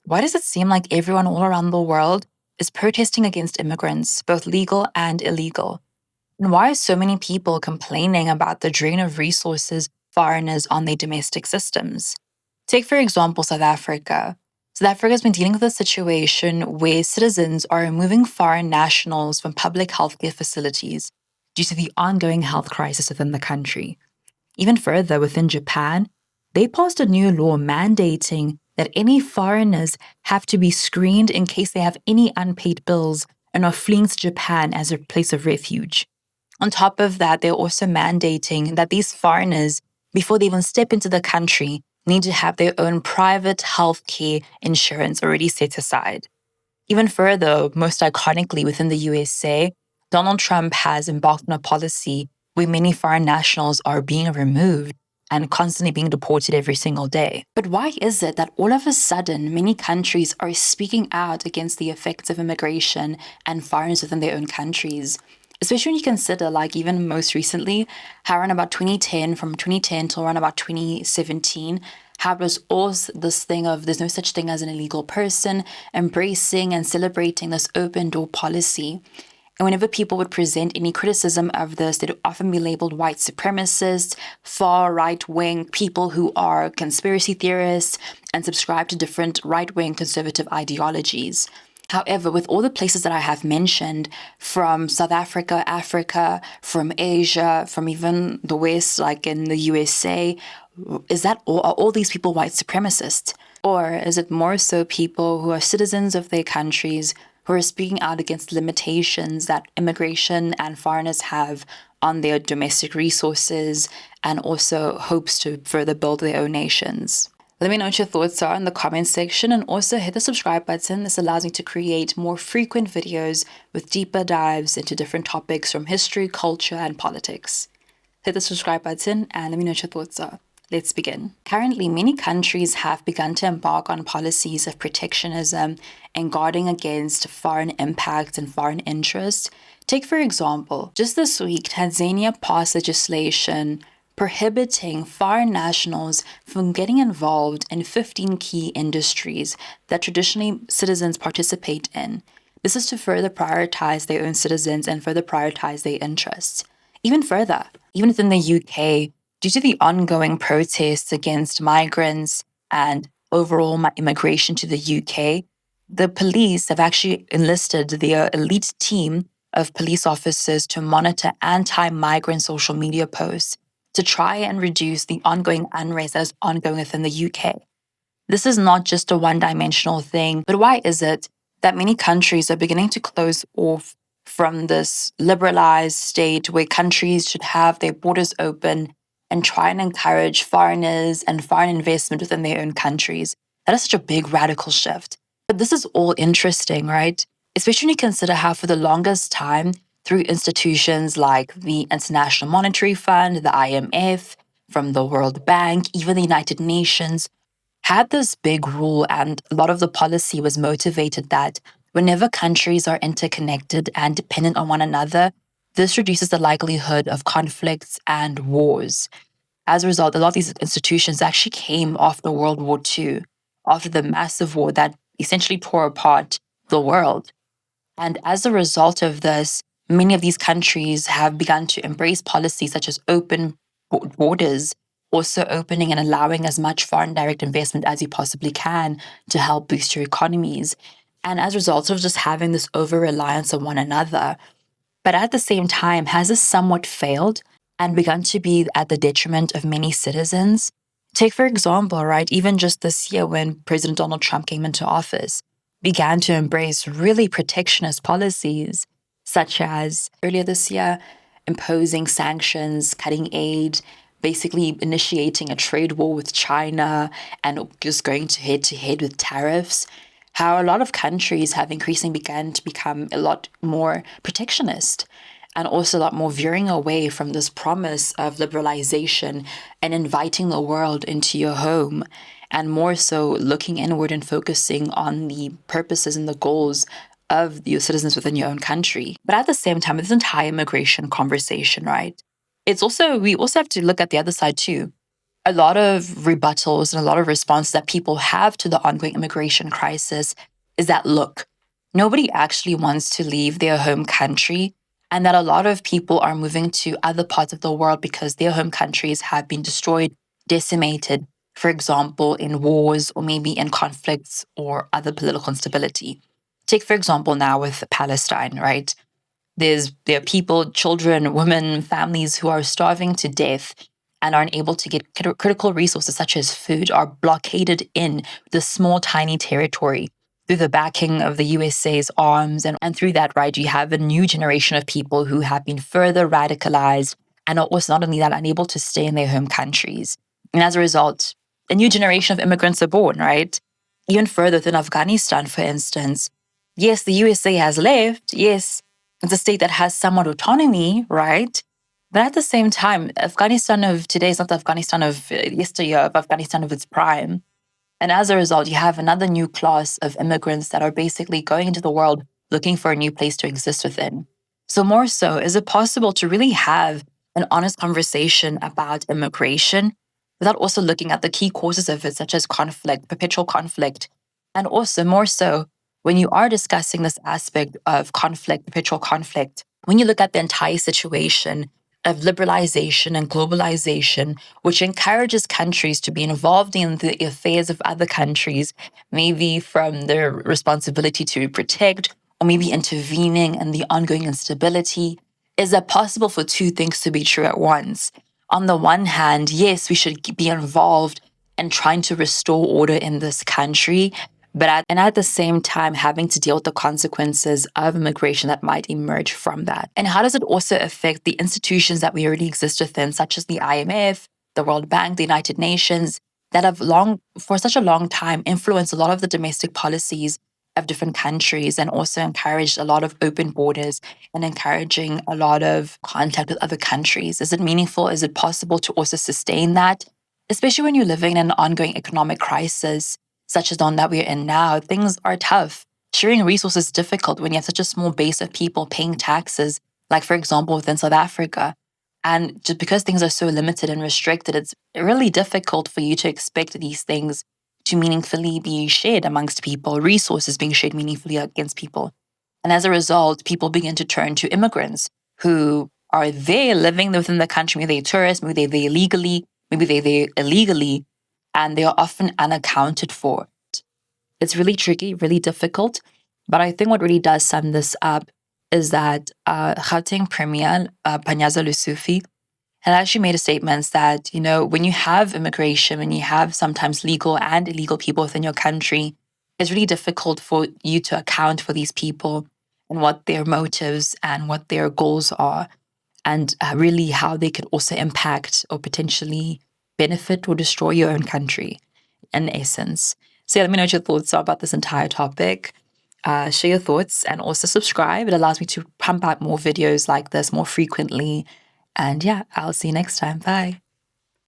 Why does it seem like everyone all around the world is protesting against immigrants, both legal and illegal? And why are so many people complaining about the drain of resources foreigners on their domestic systems? Take, for example, South Africa. South Africa has been dealing with a situation where citizens are removing foreign nationals from public healthcare facilities due to the ongoing health crisis within the country. Even further, within Japan, they passed a new law mandating that any foreigners have to be screened in case they have any unpaid bills and are fleeing to Japan as a place of refuge. On top of that, they're also mandating that these foreigners, before they even step into the country, need to have their own private healthcare insurance already set aside. Even further, most iconically within the USA, Donald Trump has embarked on a policy where many foreign nationals are being removed and constantly being deported every single day. But why is it that all of a sudden many countries are speaking out against the effects of immigration and foreigners within their own countries? Especially when you consider, like, even most recently, how around about 2010, from 2010 till around about 2017, how it was all this thing of there's no such thing as an illegal person, embracing and celebrating this open door policy. And whenever people would present any criticism of this, they'd often be labeled white supremacists, far right wing people who are conspiracy theorists and subscribe to different right wing conservative ideologies. However, with all the places that I have mentioned, from South Africa, Africa, from Asia, from even the West, like in the USA, are all these people white supremacists? Or is it more so people who are citizens of their countries who are speaking out against limitations that immigration and foreigners have on their domestic resources and also hopes to further build their own nations? Let me know what your thoughts are in the comments section, and also hit the subscribe button. This allows me to create more frequent videos with deeper dives into different topics from history, culture, and politics. Hit the subscribe button and let me know what your thoughts are. Let's begin. Currently, many countries have begun to embark on policies of protectionism and guarding against foreign impact and foreign interest. Take, for example, just this week, Tanzania passed legislation prohibiting foreign nationals from getting involved in 15 key industries that traditionally citizens participate in. This is to further prioritize their own citizens and further prioritize their interests. Even further, even within the UK, due to the ongoing protests against migrants and overall immigration to the UK, the police have actually enlisted their elite team of police officers to monitor anti-migrant social media posts to try and reduce the ongoing unrest that is ongoing within the UK. This is not just a one-dimensional thing, but why is it that many countries are beginning to close off from this liberalized state where countries should have their borders open and try and encourage foreigners and foreign investment within their own countries? That is such a big radical shift. But this is all interesting, right? Especially when you consider how for the longest time, through institutions like the International Monetary Fund, the IMF, from the World Bank, even the United Nations, had this big rule, and a lot of the policy was motivated that whenever countries are interconnected and dependent on one another, this reduces the likelihood of conflicts and wars. As a result, a lot of these institutions actually came after World War II, after the massive war that essentially tore apart the world. And as a result of this, many of these countries have begun to embrace policies such as open borders, also opening and allowing as much foreign direct investment as you possibly can to help boost your economies. And as a result of just having this over-reliance on one another. But at the same time, has this somewhat failed and begun to be at the detriment of many citizens? Take, for example, right, even just this year when President Donald Trump came into office, began to embrace really protectionist policies, such as earlier this year, imposing sanctions, cutting aid, basically initiating a trade war with China and just going to head with tariffs. How a lot of countries have increasingly begun to become a lot more protectionist and also a lot more veering away from this promise of liberalization and inviting the world into your home, and more so looking inward and focusing on the purposes and the goals of your citizens within your own country. But at the same time, this entire immigration conversation, right? We also have to look at the other side too. a lot of rebuttals and a lot of responses that people have to the ongoing immigration crisis is that, look, nobody actually wants to leave their home country, and that a lot of people are moving to other parts of the world because their home countries have been destroyed, decimated, for example, in wars or maybe in conflicts or other political instability. Take, for example, now with Palestine, right? There are people, children, women, families who are starving to death and aren't able to get critical resources such as food, are blockaded in this small, tiny territory through the backing of the USA's arms. And through that, right, you have a new generation of people who have been further radicalized and are also not only that, unable to stay in their home countries. And as a result, a new generation of immigrants are born, right? Even further within Afghanistan, for instance. Yes, the USA has left. Yes, it's a state that has somewhat autonomy, right? But at the same time, Afghanistan of today is not the Afghanistan of yesteryear, of Afghanistan of its prime. And as a result, you have another new class of immigrants that are basically going into the world looking for a new place to exist within. So, more so, is it possible to really have an honest conversation about immigration without also looking at the key causes of it, such as conflict, perpetual conflict, and also more so, when you are discussing this aspect of conflict, perpetual conflict, when you look at the entire situation of liberalization and globalization, which encourages countries to be involved in the affairs of other countries, maybe from their responsibility to protect or maybe intervening in the ongoing instability, is it possible for two things to be true at once? On the one hand, yes, we should be involved in trying to restore order in this country, but at the same time, having to deal with the consequences of immigration that might emerge from that. And how does it also affect the institutions that we already exist within, such as the IMF, the World Bank, the United Nations, that have for such a long time, influenced a lot of the domestic policies of different countries and also encouraged a lot of open borders and encouraging a lot of contact with other countries? Is it meaningful? Is it possible to also sustain that? Especially when you're living in an ongoing economic crisis, such as the one that we're in now, things are tough. Sharing resources is difficult when you have such a small base of people paying taxes, like, for example, within South Africa. And just because things are so limited and restricted, it's really difficult for you to expect these things to meaningfully be shared amongst people, resources being shared meaningfully against people. And as a result, people begin to turn to immigrants who are there living within the country. Maybe they're tourists, maybe they're there legally, maybe they're there illegally, and they are often unaccounted for. It's really tricky, really difficult. But I think what really does sum this up is that Gauteng Premier Panyaza Lesufi had actually made a statement that, when you have immigration, when you have sometimes legal and illegal people within your country, it's really difficult for you to account for these people and what their motives and what their goals are, and really how they could also impact or potentially benefit or destroy your own country, in essence. So let me know what your thoughts are about this entire topic. Share your thoughts and also subscribe. It allows me to pump out more videos like this more frequently. And yeah, I'll see you next time. Bye.